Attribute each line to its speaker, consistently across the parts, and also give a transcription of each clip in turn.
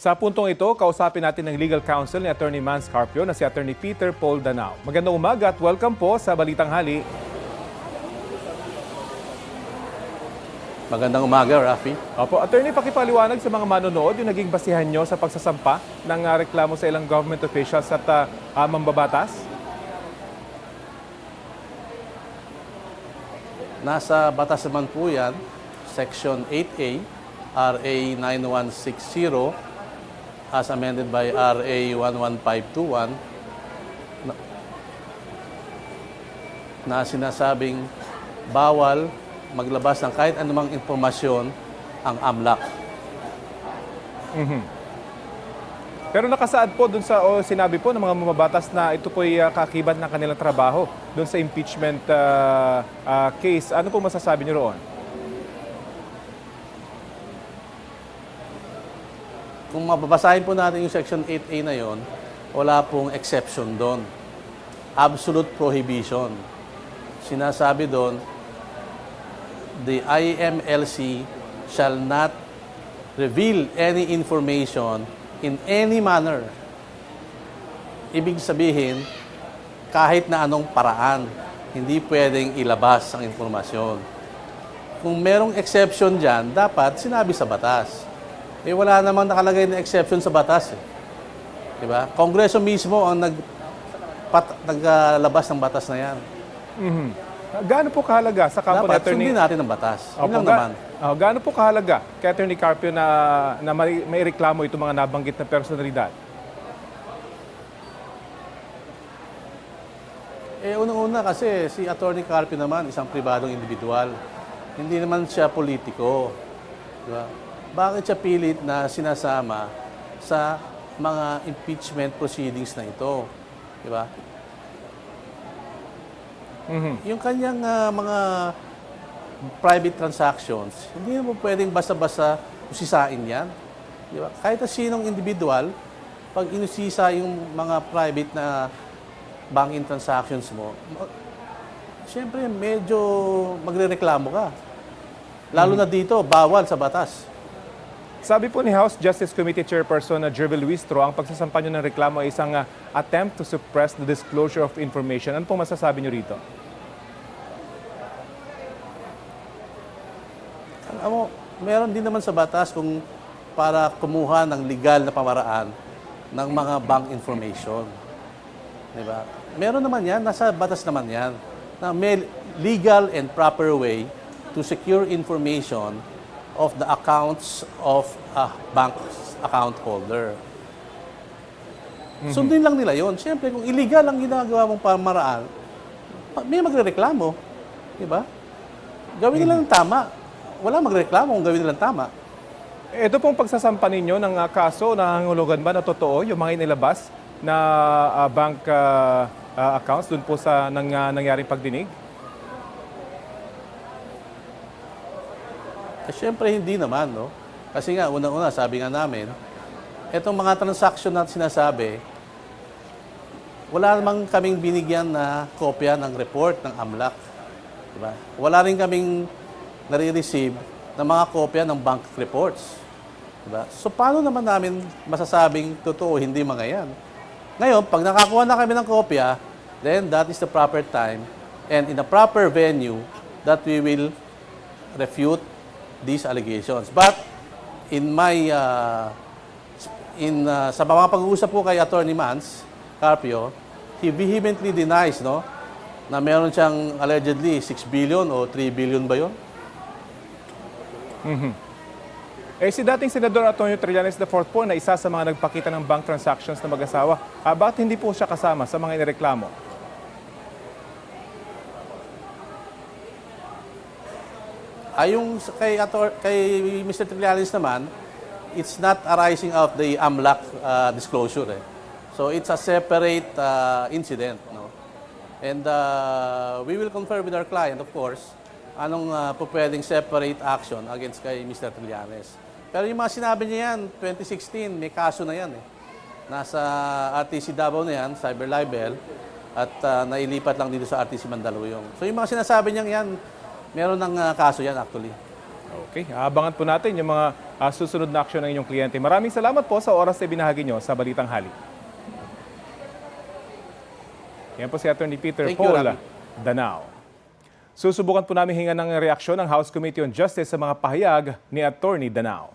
Speaker 1: Sa puntong ito, kausapin natin ng legal counsel ni Attorney Mans Carpio na si Attorney Peter Paul Danao. Magandang umaga at welcome po sa Balitang Hali.
Speaker 2: Magandang umaga, Rafi.
Speaker 1: Opo, Attorney, pakipaliwanag sa mga manonood yung naging basihan nyo sa pagsasampa ng reklamo sa ilang government officials at mambabatas?
Speaker 2: Nasa batas naman po yan, Section 8A, RA 9160, as amended by RA 11521, na sinasabing bawal maglabas ng kahit anumang impormasyon ang AMLAC.
Speaker 1: Pero nakasaad po dun sa, o sinabi po ng mga mamabatas na ito po'y kaakibat ng kanilang trabaho dun sa impeachment case. Ano po masasabi niyo roon?
Speaker 2: Kung mababasahin po natin yung Section 8A na yon, wala pong exception doon. Absolute prohibition. Sinasabi doon, the IMLC shall not reveal any information in any manner. Ibig sabihin, kahit na anong paraan, hindi pwedeng ilabas ang informasyon. Kung merong exception dyan, dapat sinabi sa batas. Eh wala namang nakalagay na exception sa batas. Diba? Kongreso mismo ang naglabas ng batas na yan.
Speaker 1: Gaano po kahalaga sa kampo ni
Speaker 2: Dapat
Speaker 1: Attorney?
Speaker 2: sundin natin ang batas. Yun
Speaker 1: Opo,
Speaker 2: lang naman.
Speaker 1: gaano po kahalaga kay Attorney Carpio na may reklamo itong mga nabanggit na personalidad?
Speaker 2: Eh, unang-una kasi si Attorney Carpio naman, isang pribadong individual. Hindi naman siya politiko. Diba? Bakit siya pilit na sinasama sa mga impeachment proceedings na ito? Diba? Yung kanyang mga private transactions, hindi naman pwedeng basta-basta usisain yan. Diba? Kahit na sinong individual, pag inusisa yung mga private na banking transactions mo, siyempre medyo magrereklamo ka. Lalo na dito, bawal sa batas.
Speaker 1: Sabi po ni House Justice Committee Chairperson na Jervil Luistro, ang pagsasampa nyo ng reklamo ay isang attempt to suppress the disclosure of information. Ano pong masasabi nyo rito?
Speaker 2: Alam mo, meron din naman sa batas kung para kumuha ng legal na pamaraan ng mga bank information. Diba? Meron naman yan, nasa batas naman yan, na may legal and proper way to secure information of the accounts of a bank account holder. Sundin lang nila yon. Siyempre, kung illegal ang ginagawa mong pamaraan, may magrereklamo. Diba? Gawin nila ng tama. Wala magreklamo kung gawin nila ng tama.
Speaker 1: Ito pong pagsasampa ninyo ng kaso, nangangulugan ba na totoo yung mga inilabas na bank accounts dun po sa nangyaring pagdinig?
Speaker 2: Eh, syempre hindi naman, no? Kasi nga, unang-una, sabi nga namin, etong mga transaction na sinasabi, wala namang kaming binigyan na kopya ng report ng AMLAC. Diba? Wala rin kaming nare-receive ng mga kopya ng bank reports. Diba? So, paano naman namin masasabing totoo, hindi mga yan? Ngayon, pag nakakuha na kami ng kopya, then that is the proper time and in a proper venue that we will refute these allegations. But in my sa mga pag-uusap po kay Attorney Mans Carpio, he vehemently denies, no, na meron siyang allegedly 6 billion o 3 billion ba 'yon?
Speaker 1: Eh si dating Senador Antonio Trillanes IV po na isa sa mga nagpakita ng bank transactions na mag-asawa, bakit hindi po siya kasama sa mga inireklamo?
Speaker 2: Yung kay Mr. Trillanes naman, it's not arising out the AMLAC disclosure. So it's a separate incident. No? And we will confer with our client, of course, anong pwedeng separate action against kay Mr. Trillanes. Pero yung mga sinabi niya yan, 2016, may kaso na yan. Nasa RTC Davao na yan, cyber libel, at nailipat lang dito sa RTC Mandaluyong. So yung mga sinasabi niya yan, meron ng kaso yan actually.
Speaker 1: Okay, abangan po natin yung mga susunod na aksyon ng inyong kliyente. Maraming salamat po sa oras na binahagi nyo sa Balitang Hali. Yan po si Atty. Peter
Speaker 2: Thank you,
Speaker 1: Paul
Speaker 2: Rafi.
Speaker 1: Danao. Susubukan po namin hingan ng reaksyon ng House Committee on Justice sa mga pahayag ni Atty. Danao.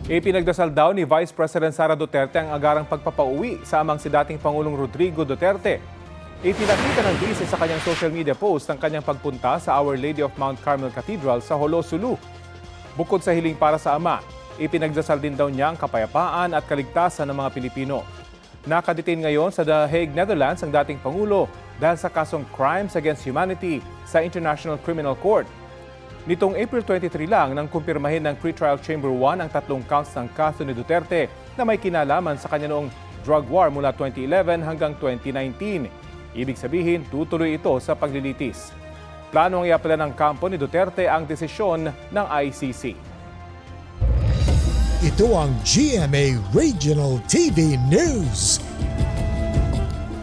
Speaker 1: Ipinagdasal daw ni Vice President Sara Duterte ang agarang pagpapauwi sa amang si dating Pangulong Rodrigo Duterte. Ipinakita ng bise sa kanyang social media post ang kanyang pagpunta sa Our Lady of Mount Carmel Cathedral sa Jolo, Sulu. Bukod sa hiling para sa ama, ipinagdasal din daw niya ang kapayapaan at kaligtasan ng mga Pilipino. Nakadetain ngayon sa The Hague, Netherlands ang dating Pangulo dahil sa kasong Crimes Against Humanity sa International Criminal Court. Nitong April 23 lang nang kumpirmahin ng Pretrial Chamber 1 ang 3 counts ng kaso ni Duterte na may kinalaman sa kanya noong drug war mula 2011 hanggang 2019. Ibig sabihin, tutuloy ito sa paglilitis. Plano ang iapela ng kampo ni Duterte ang desisyon ng ICC.
Speaker 3: Ito ang GMA Regional TV News.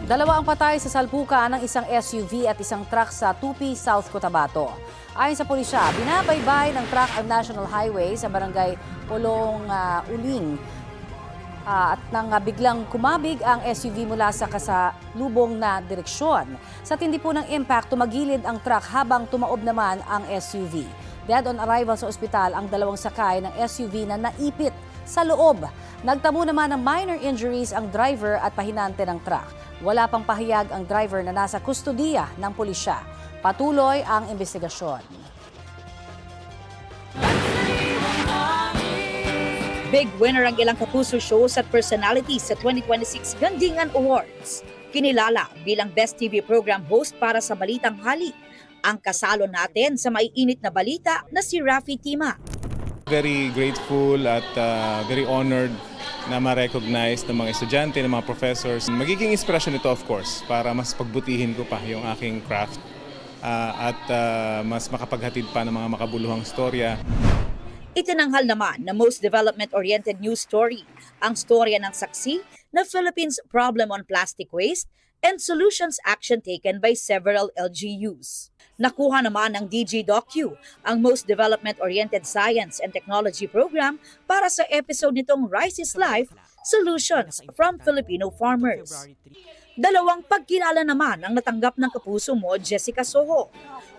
Speaker 4: Dalawa ang patay sa salpukan ng isang SUV at isang truck sa Tupi, South Cotabato. Ayon sa pulisya, binabaybay ng truck ang National Highway sa barangay Polong Uling at nang biglang kumabig ang SUV mula sa kasalubong na direksyon. Sa tindi po ng impact, tumagilid ang truck habang tumaob naman ang SUV. Dead on arrival sa ospital ang dalawang sakay ng SUV na naipit sa loob. Nagtamo naman ng minor injuries ang driver at pahinante ng truck. Wala pang pahayag ang driver na nasa kustudiya ng pulisya. Patuloy ang investigasyon.
Speaker 5: Big winner ang ilang kapuso shows at personalities sa 2026 Gandingan Awards. Kinilala bilang Best TV Program Host para sa Balitang Hali. Ang kasalo natin sa maiinit na balita na si Rafi Tima.
Speaker 6: Very grateful at very honored na ma-recognize ng mga estudyante, ng mga professors. Magiging inspirasyon ito of course para mas pagbutihin ko pa yung aking craft at mas makapaghatid pa ng mga makabuluhang storya.
Speaker 5: Itinanghal naman na most development-oriented news story ang storya ng saksi na Philippines' problem on plastic waste and solutions action taken by several LGUs. Nakuha naman ng DG Docu ang most development-oriented science and technology program para sa episode nitong Rice is Life, Solutions from Filipino Farmers. Dalawang pagkilala naman ang natanggap ng kapuso mo, Jessica Soho.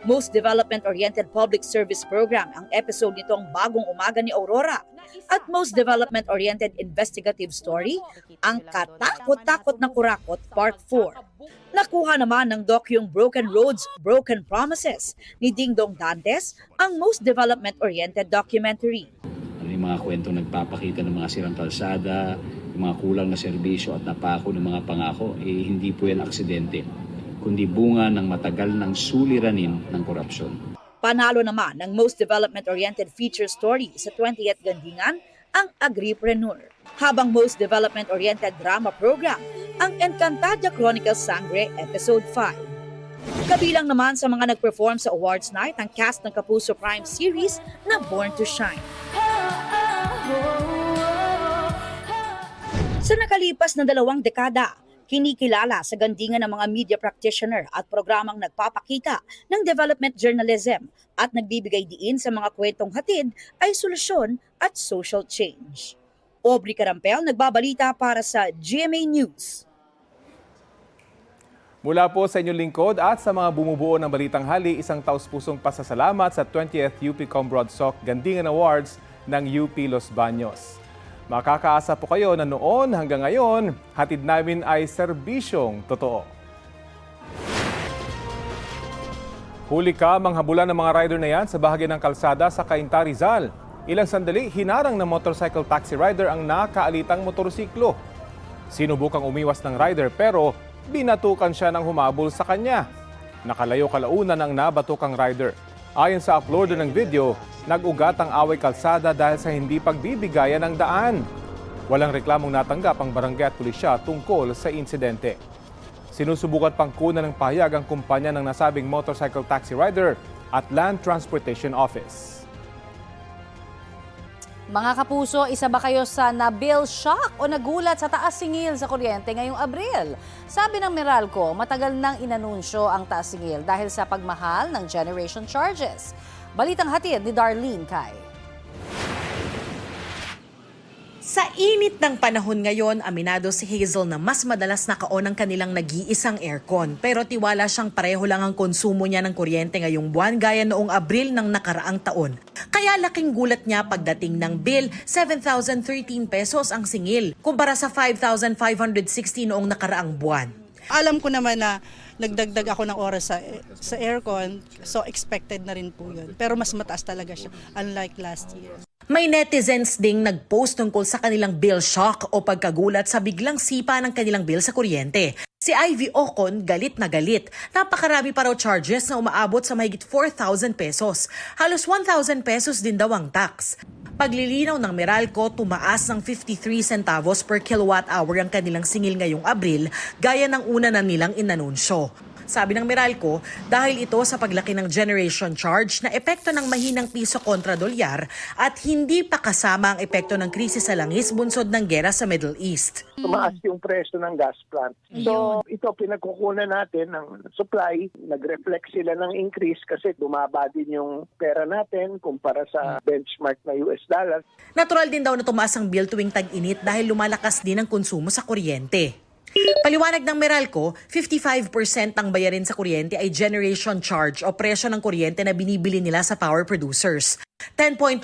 Speaker 5: Most Development-Oriented Public Service Program ang episode nitong Bagong Umaga ni Aurora. At Most Development-Oriented Investigative Story, ang Katakot-Takot na Kurakot Part 4. Nakuha naman ng docyong Broken Roads, Broken Promises ni Ding Dong Dantes ang Most Development-Oriented Documentary.
Speaker 7: Ano yung mga kwentong nagpapakita ng mga sirang kalsada, yung mga kulang na serbisyo at napako ng mga pangako, hindi po yan aksidente, kundi bunga ng matagal ng suliranin ng korupsyon.
Speaker 5: Panalo naman ng Most Development-Oriented Feature Story sa 20th Gandingan ang Agripreneur. Habang Most Development-Oriented Drama Program ang Encantadia Chronicles Sangre Episode 5. Kabilang naman sa mga nag-perform sa awards night ang cast ng Kapuso Prime series na Born to Shine. Sa nakalipas na 2 dekada, kinikilala sa gandingan ng mga media practitioner at programang nagpapakita ng development journalism at nagbibigay diin sa mga kwentong hatid ay solusyon at social change. Aubrey Carampel nagbabalita para sa GMA News.
Speaker 1: Mula po sa inyong lingkod at sa mga bumubuo ng Balitang Hali, isang taus-pusong pasasalamat sa 20th UP Combroadsoc Gandingan Awards ng UP Los Baños. Makakaasa po kayo na noon hanggang ngayon, hatid namin ay serbisyong totoo. Huli ka manghabulan ng mga rider na yan sa bahagi ng kalsada sa Cainta, Rizal. Ilang sandali, hinarang ng motorcycle taxi rider ang nakaalitang motorsiklo. Sinubukang umiwas ng rider pero binatukan siya ng humabol sa kanya. Nakalayo kalaunan ang nabatukang rider. Ayon sa uploader ng video, nag-ugat ang away kalsada dahil sa hindi pagbibigayan ng daan. Walang reklamong natanggap ang barangay at pulisya tungkol sa insidente. Sinusubukan pang kunan ng pahayag ang kumpanya ng nasabing motorcycle taxi rider at Land Transportation Office.
Speaker 4: Mga kapuso, isa ba kayo sa nabill shock o nagulat sa taas singil sa kuryente ngayong Abril? Sabi ng Meralco, matagal nang inanunsyo ang taas singil dahil sa pagmahal ng generation charges. Balitang hatid ni Darlene Kai.
Speaker 8: Sa init ng panahon ngayon, aminado si Hazel na mas madalas naka-on ang kanilang nag-iisang aircon. Pero tiwala siyang pareho lang ang konsumo niya ng kuryente ngayong buwan gaya noong Abril ng nakaraang taon. Kaya laking gulat niya pagdating ng bill, 7,013 pesos ang singil, kumpara sa 5,560 noong nakaraang buwan.
Speaker 9: Alam ko naman na nagdagdag ako ng oras sa aircon, so expected na rin po yun. Pero mas mataas talaga siya, unlike last year.
Speaker 8: May netizens ding nag-post tungkol sa kanilang bill shock o pagkagulat sa biglang sipa ng kanilang bill sa kuryente. Si Ivy Ocon galit na galit. Napakarami pa raw charges na umaabot sa mahigit 4,000 pesos. Halos 1,000 pesos din daw ang tax. Paglilinaw ng Meralco, tumaas ng 53 centavos per kilowatt hour ang kanilang singil ngayong Abril, gaya ng una na nilang inanunsyo. Sabi ng Meralco, dahil ito sa paglaki ng generation charge na epekto ng mahinang piso kontra dolyar at hindi pa kasama ang epekto ng krisis sa langis bunsod ng gera sa Middle East.
Speaker 10: Tumaas yung presyo ng gas plant. So ito pinagkukunan natin ng supply, nag-reflect sila ng increase kasi bumaba din yung pera natin kumpara sa benchmark na US dollar.
Speaker 8: Natural din daw na tumaas ang bill tuwing tag-init dahil lumalakas din ang konsumo sa kuryente. Paliwanag ng Meralco, 55% ang bayarin sa kuryente ay generation charge o presyo ng kuryente na binibili nila sa power producers. 10.1%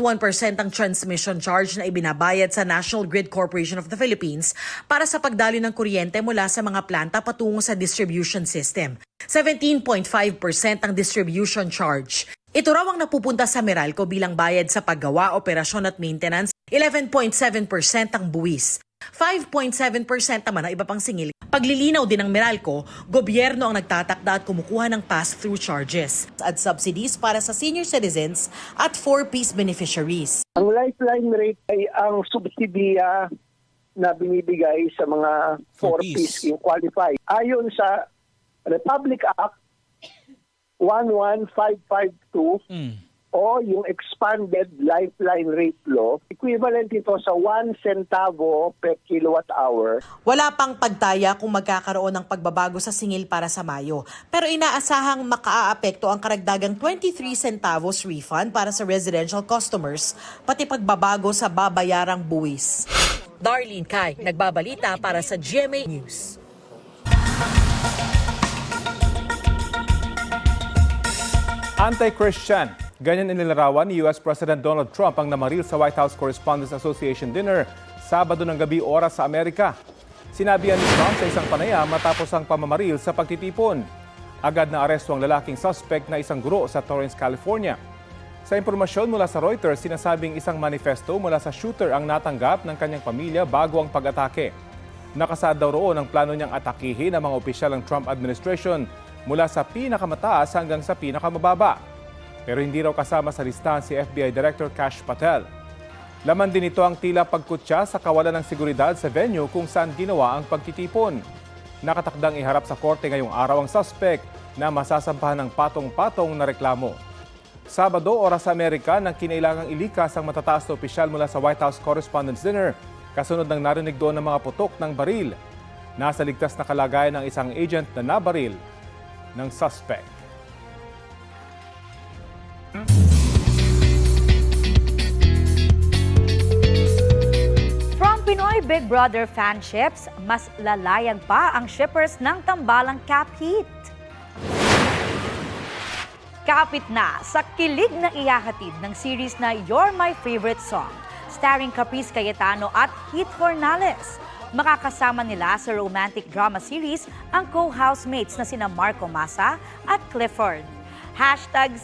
Speaker 8: ang transmission charge na ibinabayad sa National Grid Corporation of the Philippines para sa pagdaloy ng kuryente mula sa mga planta patungo sa distribution system. 17.5% ang distribution charge. Ito raw ang napupunta sa Meralco bilang bayad sa paggawa, operasyon at maintenance. 11.7% ang buwis. 5.7% naman ang iba pang singil. Paglilinaw din ng Meralco, gobyerno ang nagtatakda at kumukuha ng pass-through charges at subsidies para sa senior citizens at 4-piece beneficiaries.
Speaker 10: Ang lifeline rate ay ang subsidiya na binibigay sa mga 4-piece yung qualified. Ayon sa Republic Act 11552 o yung expanded lifeline rate law, equivalent ito sa 1 centavo per kilowatt hour.
Speaker 8: Wala pang pagtaya kung magkakaroon ng pagbabago sa singil para sa Mayo. Pero inaasahang makaaapekto ang karagdagang 23 centavos refund para sa residential customers, pati pagbabago sa babayarang buwis. Darlene Kai, nagbabalita para sa GMA News.
Speaker 1: Anti-Christian. Ganyan inilarawan ni US President Donald Trump ang namaril sa White House Correspondents Association dinner Sabado ng gabi oras sa Amerika. Sinabihan ni Trump sa isang panayam matapos ang pamamaril sa pagtitipon. Agad na aresto ang lalaking suspect na isang guro sa Torrance, California. Sa impormasyon mula sa Reuters, sinasabing isang manifesto mula sa shooter ang natanggap ng kanyang pamilya bago ang pag-atake. Nakasaad daw roon ang plano niyang atakihin ang mga opisyal ng Trump administration mula sa pinakamataas hanggang sa pinakamababa. Pero hindi raw kasama sa listahan si FBI Director Kash Patel. Laman din ito ang tila pagkutya sa kawalan ng seguridad sa venue kung saan ginawa ang pagtitipon. Nakatakdang iharap sa korte ngayong araw ang suspect na masasampahan ng patong-patong na reklamo. Sabado, oras sa Amerika, nang kinailangang ilikas ang matataas na opisyal mula sa White House Correspondents' Dinner, kasunod ng narinig doon ng mga putok ng baril. Nasa ligtas na kalagayan ng isang agent na nabaril ng suspect.
Speaker 5: From Pinoy Big Brother fanships, mas lalayag pa ang shippers ng tambalang Cap Heat. Kapit na sa kilig na iyahatid ng series na You're My Favorite Song, starring Caprice Cayetano at Heat Fornales. Makakasama nila sa romantic drama series ang co-housemates na sina Marco Massa at Clifford.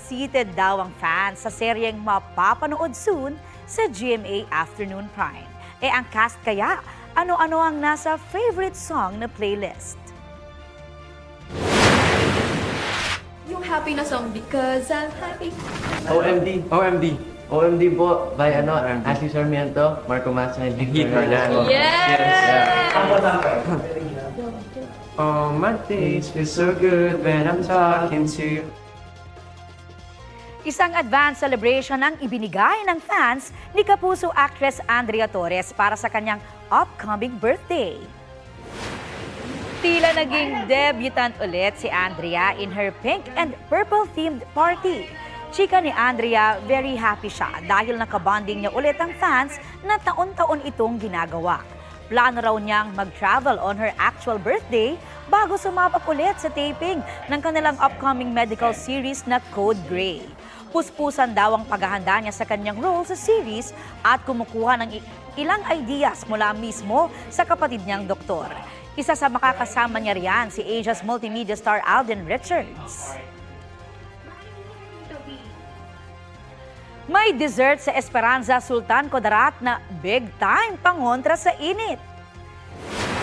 Speaker 5: #seated daw ang fans sa seryeng mapapanood soon sa GMA Afternoon Prime. Ang cast kaya, ano-ano ang nasa favorite song na playlist?
Speaker 11: Yung happy na song, Because I'm Happy.
Speaker 12: OMD po by Ashley Sarmiento, Marco Massa, and Heat Fornales.
Speaker 11: Yes!
Speaker 12: Oh, my days feel so good when I'm talking to you.
Speaker 5: Isang advance celebration ang ibinigay ng fans ni Kapuso actress Andrea Torres para sa kanyang upcoming birthday. Tila naging debutant ulit si Andrea in her pink and purple themed party. Chika ni Andrea, very happy siya dahil nakabonding niya ulit ang fans na taon-taon itong ginagawa. Plano raw niyang mag-travel on her actual birthday bago sumabak ulit sa taping ng kanilang upcoming medical series na Code Grey. Puspusan daw ang paghahanda niya sa kanyang role sa series at kumukuha ng ilang ideas mula mismo sa kapatid niyang doktor. Isa sa makakasama niya riyan si Asia's multimedia star Alden Richards. May dessert sa Esperanza Sultan Kudarat na big time pangontra sa init.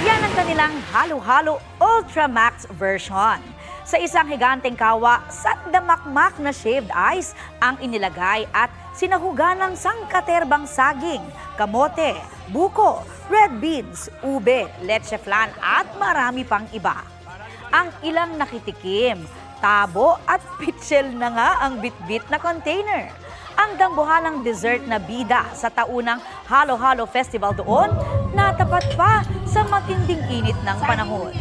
Speaker 5: Yan ang kanilang halo-halo Ultra Max version. Sa isang higanteng kawa, sandamakmak na shaved ice ang inilagay at sinahugan ng sangkaterbang saging, kamote, buko, red beans, ube, leche flan at marami pang iba. Ang ilang nakitikim, tabo at pitsil na nga ang bitbit na container. Ang dambuhalang dessert na bida sa taunang Halo-Halo Festival doon, natapat pa sa matinding init ng panahon.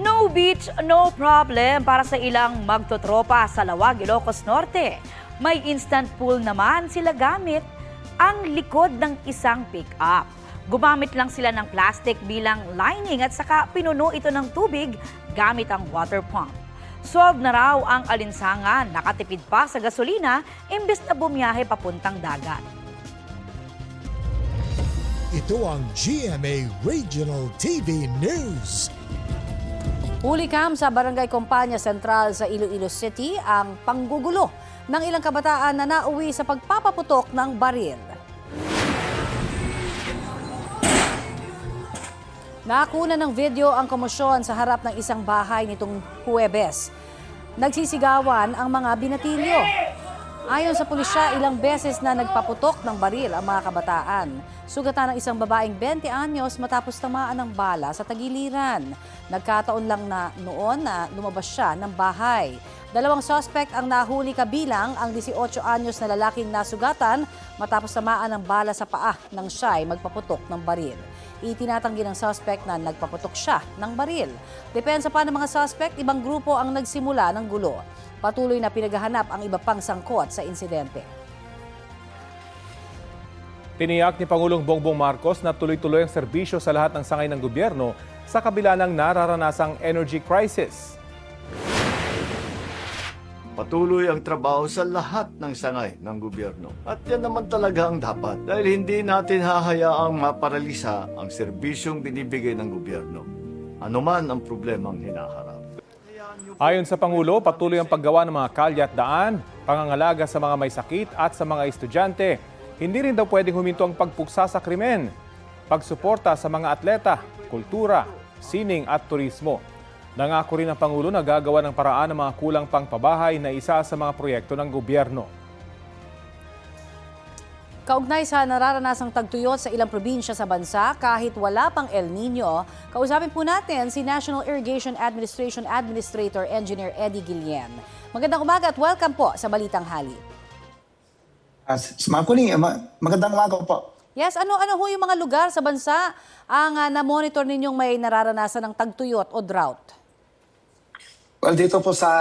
Speaker 5: No beach, no problem para sa ilang magtotropa sa Lawag, Ilocos Norte. May instant pool naman sila gamit ang likod ng isang pick-up. Gumamit lang sila ng plastic bilang lining at saka pinuno ito ng tubig gamit ang water pump. Solve na raw ang alinsangan, nakatipid pa sa gasolina imbes na bumiyahe papuntang dagat.
Speaker 3: Ito ang GMA Regional TV News.
Speaker 4: Huli kam sa Barangay Compania Central sa Iloilo City ang panggugulo ng ilang kabataan na nauwi sa pagpapaputok ng baril. Nakuna ng video ang komosyon sa harap ng isang bahay nitong Huwebes. Nagsisigawan ang mga binatilyo. Ayon sa pulisya, ilang beses na nagpaputok ng baril ang mga kabataan. Sugatan ng isang babaeng 20 anyos matapos tamaan ng bala sa tagiliran. Nagkataon lang na noon na lumabas siya ng bahay. 2 suspect ang nahuli kabilang ang 18 anyos na lalaking nasugatan matapos tamaan ng bala sa paa nang siya ay magpaputok ng baril. Itinatanggi ng suspect na nagpaputok siya ng baril. Depensa pa ng mga suspect, ibang grupo ang nagsimula ng gulo. Patuloy na pinaghahanap ang iba pang sangkot sa insidente.
Speaker 1: Tiniyak ni Pangulong Bongbong Marcos na tuloy-tuloy ang serbisyo sa lahat ng sangay ng gobyerno sa kabila ng nararanasang energy crisis.
Speaker 13: Patuloy ang trabaho sa lahat ng sangay ng gobyerno. At yan naman talaga ang dapat dahil hindi natin hahayaang maparalisa ang serbisyong binibigay ng gobyerno. Ano man ang problemang hinaharap.
Speaker 1: Ayon sa Pangulo, patuloy ang paggawa ng mga kalye at daan, pangangalaga sa mga may sakit at sa mga estudyante. Hindi rin daw pwedeng huminto ang pagpuksa sa krimen, pagsuporta sa mga atleta, kultura, sining at turismo. Nangako rin ang Pangulo na gagawa ng paraan ng mga kulang pang pabahay na isa sa mga proyekto ng gobyerno.
Speaker 4: Kaugnay sa nararanasang tagtuyot sa ilang probinsya sa bansa kahit wala pang El Nino, kausapin po natin si National Irrigation Administration Administrator Engineer Eddie Guillen. Magandang umaga at welcome po sa Balitang Hali.
Speaker 14: Ma'am Kuling, magandang umaga po.
Speaker 4: Yes, ano ho yung mga lugar sa bansa ang na-monitor ninyong may nararanasan ng tagtuyot o drought?
Speaker 14: Well, dito po sa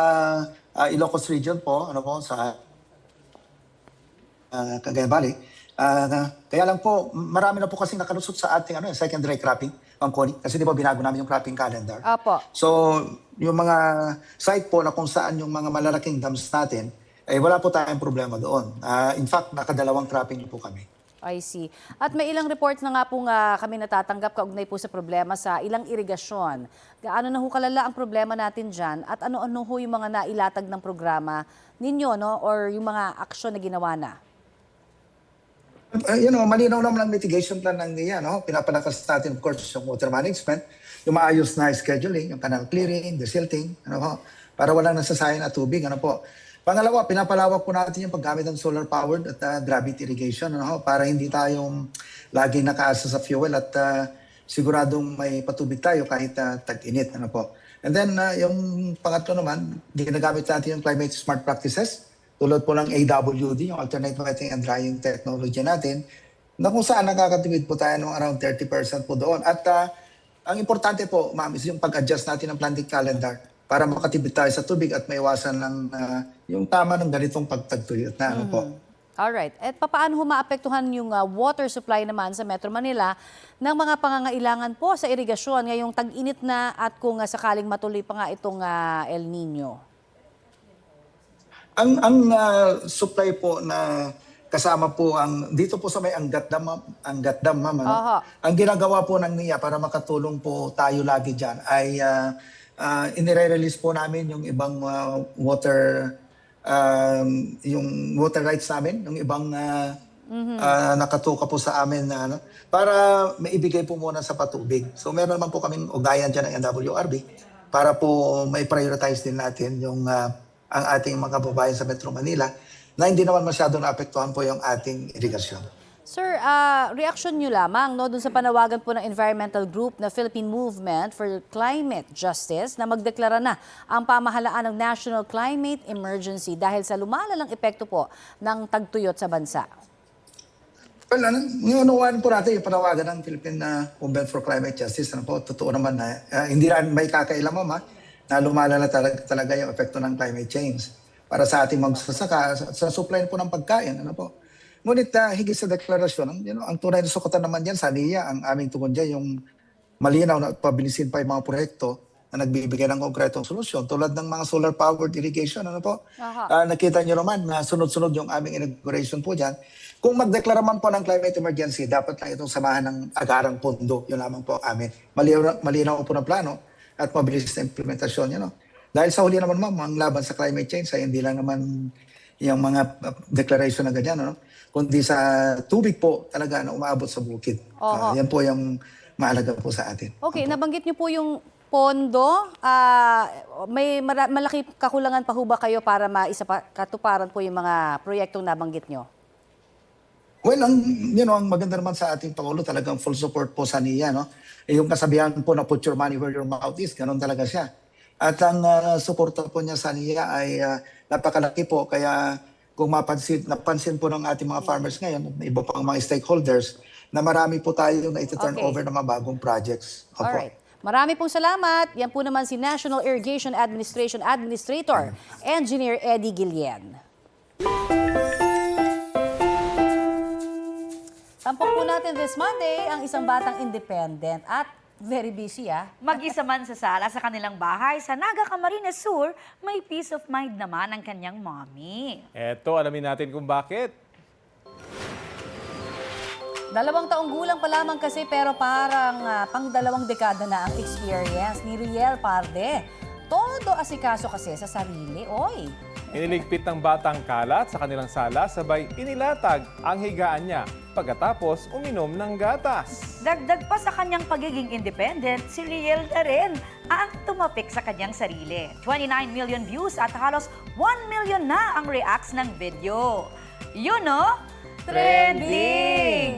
Speaker 14: Ilocos Region po, sa Cagayan Valley. Kaya lang po, marami na po kasi nakalusot sa ating secondary cropping, Ma'am Connie. Kasi di ba binago namin yung cropping calendar.
Speaker 4: Apo.
Speaker 14: So, yung mga site po na kung saan yung mga malalaking dams natin, wala po tayong problema doon. In fact, nakadalawang cropping po kami.
Speaker 4: I see. At may ilang reports na nga po kami natatanggap kaugnay po sa problema sa ilang irigasyon. Gaano na ho kalala ang problema natin dyan at ano-ano ho yung mga nailatag ng programa ninyo or yung mga aksyon na ginawa na?
Speaker 14: Malinaw naman ang mitigation plan ng NIA. Pinapalakas natin, of course, yung water management, yung maayos na scheduling, yung canal clearing, desilting, para walang nasasayang na tubig. Pangalawa, pinapalawak po natin yung paggamit ng solar-powered at gravity irrigation para hindi tayong laging nakaasa sa fuel at siguradong may patubig tayo kahit tag-init. And then, yung pangatlo naman, ginagamit natin yung climate smart practices, tulad po ng AWD, yung alternate wetting and drying technology natin, na kung saan nakakatipid po tayo ng around 30% po doon. At ang importante po, ma'am, is yung pag-adjust natin ng planting calendar para makatipid tayo sa tubig at maiwasan ng yung tama ng ganitong pagtagtuyot na ano po.
Speaker 4: Alright. At paano maapektuhan yung water supply naman sa Metro Manila ng mga pangangailangan po sa irigasyon ngayong tag-init na at kung sakaling matuloy pa nga itong El Nino?
Speaker 14: Ang supply po na kasama po dito po sa may Angat Dam, ma'am, ano? Ang ginagawa po ng NIA para makatulong po tayo lagi diyan ay inire-release po namin yung ibang yung water rights namin, yung ibang nakatuka po sa amin na para maibigay po muna sa patubig. So meron naman po kaming ugayan dyan ng NWRB para po may prioritize din natin yung ang ating mga kababayan sa Metro Manila na hindi naman masyado naapektuhan po yung ating irigasyon.
Speaker 4: Sir, reaction nyo lamang dun sa panawagan po ng environmental group na Philippine Movement for Climate Justice na magdeklara na ang pamahalaan ng National Climate Emergency dahil sa lumalalang epekto po ng tagtuyot sa bansa.
Speaker 14: Well, niunawaan po natin yung panawagan ng Philippine Movement for Climate Justice. Ano po, totoo naman na hindi rin may kakailamam na lumalala talaga yung epekto ng climate change para sa ating magsasaka, sa supply po ng pagkain. Ano po. Ngunit higit sa deklarasyon, ang tunay na sukatan naman yan sa NIA, ang aming tugon dyan, yung malinaw na pabilisin pa yung mga proyekto na nagbibigay ng konkretong solusyon tulad ng mga solar-powered irrigation. Ano po? Nakita nyo naman na sunod-sunod yung aming inauguration po dyan. Kung magdeklara man po ng climate emergency, dapat lang itong samahan ng agarang pondo. Yun lamang po amin. Malinaw po ng plano at mabilis na implementasyon. You know? Dahil sa huli naman, ma'am, ang laban sa climate change ay hindi lang naman yung mga declaration na ganyan, no? Kundi sa tubig po talaga na umaabot sa bukid. Yan po yung mahalaga po sa atin.
Speaker 4: Okay, nabanggit niyo po yung pondo. May malaki kakulangan pa ho ba kayo para katuparan po yung mga proyektong nabanggit niyo?
Speaker 14: Well, ang maganda naman sa ating Pangulo, talagang full support po sa NIA, no? Yung kasabihan po na put your money where your mouth is, ganun talaga siya. At ang suporta po niya sa NIA ay napakalaki po, kaya kung napansin po ng ating mga farmers ngayon, iba pang mga stakeholders, na marami po tayo na iti-turn over ng mga bagong projects.
Speaker 4: Alright. Marami pong salamat. Yan po naman si National Irrigation Administration Administrator, Engineer Eddie Guillen. Tampok po natin this Monday ang isang batang independent at very busy,
Speaker 5: Mag-isa man sa sala sa kanilang bahay sa Naga, Camarines Sur, may peace of mind naman ang kanyang mommy.
Speaker 1: Eto, alamin natin kung bakit.
Speaker 4: 2 taong gulang pa lamang kasi pero parang pang 2 dekada na ang experience ni Riel Parde. Todo asikaso kasi sa sarili, oy.
Speaker 1: Iniligpit ng batang kalat sa kanilang sala, sabay inilatag ang higaan niya pagkatapos uminom ng gatas.
Speaker 5: Dagdag pa sa kanyang pagiging independent, si Riel na rin ang tumapik sa kanyang sarili. 29 million views at halos 1 million na ang reacts ng video. Trending!